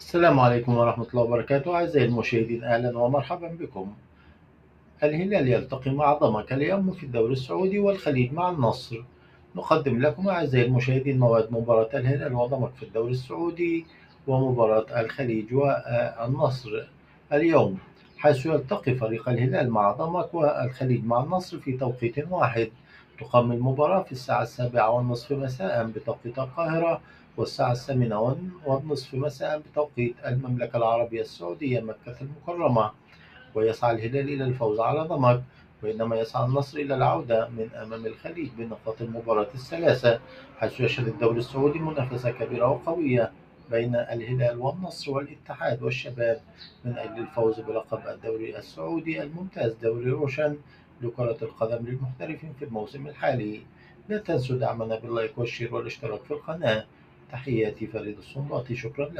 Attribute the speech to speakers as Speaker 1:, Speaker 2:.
Speaker 1: السلام عليكم ورحمة الله وبركاته. أعزائي المشاهدين، أهلا ومرحبا بكم. الهلال يلتقي مع ضمك اليوم في الدوري السعودي والخليج مع النصر. نقدم لكم أعزائي المشاهدين موعد مباراة الهلال وضمك في الدوري السعودي ومباراة الخليج والنصر اليوم، حيث يلتقي فريق الهلال مع ضمك والخليج مع النصر في توقيت واحد. تقام المباراة في الساعة 7:30 مساء بتوقيت القاهرة، والساعة 8:30 مساء بتوقيت المملكة العربية السعودية مكة المكرمة. ويسعى الهلال إلى الفوز على ضمك، بينما يسعى النصر إلى العودة من أمام الخليج بنقاط المباراة الثلاثة، حيث يشهد الدوري السعودي منافسة كبيرة وقوية بين الهلال والنصر والاتحاد والشباب من أجل الفوز بلقب الدوري السعودي الممتاز، دوري روشن لكرة القدم للمحترفين في الموسم الحالي. لا تنسوا دعمنا باللايك والشير والاشتراك في القناة. تحياتي فريد الصنباطي، شكرا لكم.